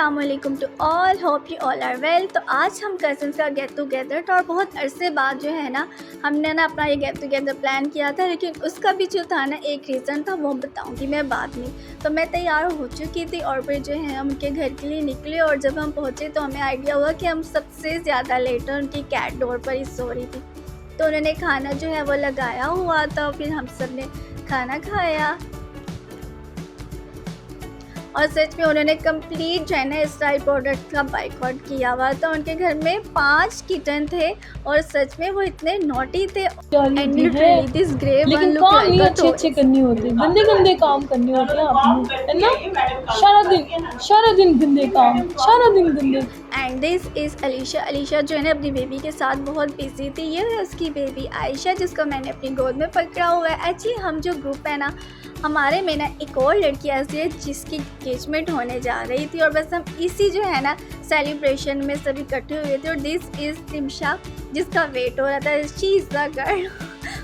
अस्सलामुअलैकुम to all, hope you all are well. तो आज हम कज़न्स का गेट टुगेदर था और बहुत अरसे बाद जो है ना हमने ना अपना ये गेट टुगेदर प्लान किया था, लेकिन उसका भी जो था ना एक रीज़न था, वो बताऊंगी मैं बाद में। तो मैं तैयार हो चुकी थी और फिर जो है हम उनके घर के लिए निकले और जब हम पहुँचे तो हमें आइडिया हुआ कि हम सबसे ज़्यादा लेट हैं। उनकी कैट डोर पर ही सो रही थी, तो उन्होंने खाना जो है वो लगाया हुआ था। फिर हम सब ने खाना खाया और सच में उन्होंने कंप्लीट जो है ना स्टाइल प्रोडक्ट का बाइकआउट किया हुआ था। उनके घर में 5 किटन थे और सच में वो इतने नॉटी थे। This grey one look like a toy. अच्छे करने होते, गंदे गंदे काम करने होते हैं आपने, है ना। सारा दिन गंदे काम, सारा दिन गंदे। And this is Alisha. Alisha जो है ना अपनी बेबी के साथ बहुत बिजी थी। ये है उसकी बेबी आयशा, जिसको मैंने अपनी गोद में पकड़ा हुआ है। एक्चुअली हम जो ग्रुप है ना, हमारे में ना एक और लड़की ऐसी है जिसकी एंगेजमेंट होने जा रही थी और बस हम इसी जो है ना सेलिब्रेशन में सभी इकट्ठे हुए थे। और दिस इज़ रिमशा, जिसका वेट हो रहा था। She is the girl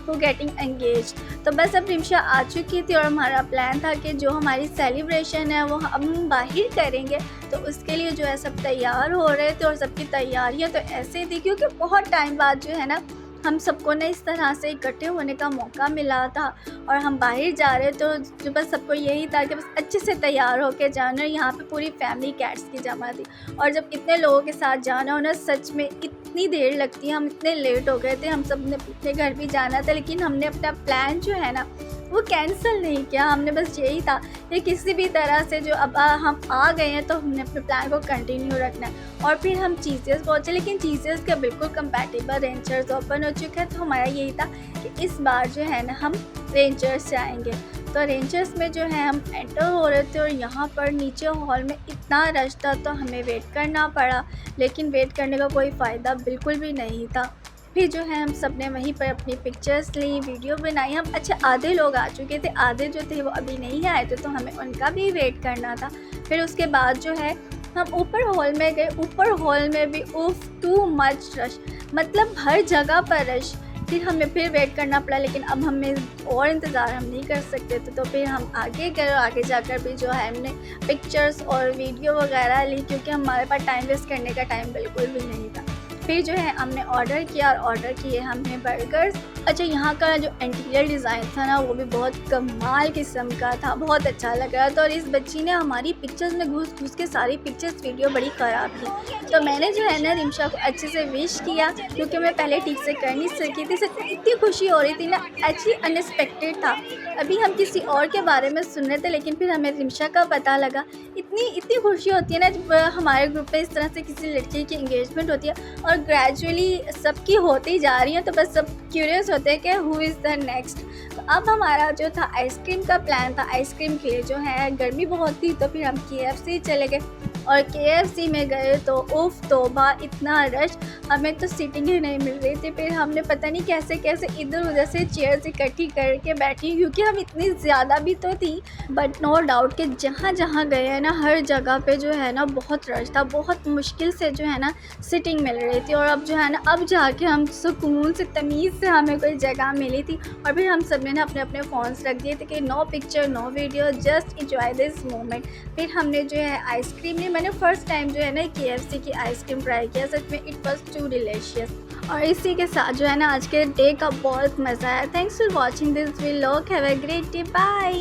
who getting engage. तो बस अब रिमशा आ चुकी थी और हमारा प्लान था कि जो हमारी सेलिब्रेशन है वो हम बाहर करेंगे। तो उसके लिए जो है सब तैयार हो रहे थे और सबकी तैयारियां तो ऐसे थी क्योंकि बहुत टाइम बाद जो है ना हम सबको ने इस तरह से इकट्ठे होने का मौका मिला था और हम बाहर जा रहे। तो जो बस सबको यही था कि बस अच्छे से तैयार होके जाना। यहाँ पे पूरी फैमिली कैट्स की जमा थी और जब इतने लोगों के साथ जाना हो ना, सच में इतनी देर लगती है। हम इतने लेट हो गए थे, हम सब ने अपने घर भी जाना था, लेकिन हमने अपना प्लान जो है ना वो कैंसिल नहीं किया। हमने बस यही था कि किसी भी तरह से जो अब हम आ गए हैं तो हमने अपने प्लान को कंटिन्यू रखना है। और फिर हम चीज़ेस पहुँचे, लेकिन चीज़ेस के बिल्कुल कंपैटिबल रेंजर्स ओपन हो चुके हैं। तो हमारा यही था कि इस बार जो है ना हम रेंजर्स से आएंगे। तो रेंजर्स में जो है हम एंटर हो रहे थे और यहाँ पर नीचे हॉल में इतना रश था तो हमें वेट करना पड़ा, लेकिन वेट करने का कोई फ़ायदा बिल्कुल भी नहीं था। फिर जो है हम सब ने वहीं पर अपनी पिक्चर्स ली, वीडियो बनाई। हम आधे लोग आ चुके थे, आधे जो थे वो अभी नहीं आए थे, तो हमें उनका भी वेट करना था। फिर उसके बाद जो है हम ऊपर हॉल में गए। ऊपर हॉल में भी उफ टू मच रश, मतलब हर जगह पर रश। फिर हमें फिर वेट करना पड़ा, लेकिन अब हमें और इंतज़ार हम नहीं कर सकते थे। तो फिर हम आगे गए और आगे जाकर भी जो है हमने पिक्चर्स और वीडियो वगैरह ली, क्योंकि हमारे पास टाइम वेस्ट करने का टाइम बिल्कुल भी नहीं था। फिर जो है हमने ऑर्डर किया और ऑर्डर किए हमने बर्गर्स। अच्छा, यहाँ का जो इंटीरियर डिज़ाइन था ना वो भी बहुत कमाल किस्म का था, बहुत अच्छा लग रहा था। और इस बच्ची ने हमारी पिक्चर्स में घुस घुस के सारी पिक्चर्स वीडियो बड़ी ख़राब की। तो मैंने जो है ना रिमशा को अच्छे से विश किया, क्योंकि मैं पहले ठीक से कर नहीं सकी थी। सच में इतनी खुशी हो रही थी ना, एक्चुअली अनएक्सपेक्टेड था। अभी हम किसी और के बारे में सुन रहे थे, लेकिन फिर हमें रिमशा का पता लगा। इतनी खुशी होती है ना जब हमारे ग्रुप में इस तरह से किसी लड़की की एंगेजमेंट होती है और ग्रेजुअली सबकी होती जा रही है। तो बस सब क्यूरियस होते हैं कि हु इज़ द नेक्स्ट। तो अब हमारा जो था आइसक्रीम का प्लान था। आइसक्रीम के लिए जो है गर्मी बहुत थी, तो फिर हम KFC चले गए और KFC में गए तो उफ तौबा, इतना रश, हमें तो सीटिंग ही नहीं मिल रही थी। फिर हमने पता नहीं कैसे कैसे इधर उधर से चेयर्स इकट्ठी करके बैठी, क्योंकि हम इतनी ज़्यादा भी तो थी। बट नो डाउट कि जहाँ जहाँ गए हैं ना हर जगह पे जो है ना बहुत रश था, बहुत मुश्किल से जो है ना सीटिंग मिल रही थी। और अब जो है ना अब जाके हम सुकून से तमीज़ से हमें कोई जगह मिली थी। और फिर हम सब ने ना अपने अपने फ़ोन्स रख दिए थे कि no picture no video, just enjoy this moment. फिर हमने जो है आइसक्रीम ली। मैंने फ़र्स्ट टाइम जो है ना KFC की आइसक्रीम ट्राई किया, सच में इट वॉज टू डिलीशियस। और इसी के साथ जो है ना आज के डे का बहुत मज़ा आया। Thanks for watching this vlog. Have a great day, bye.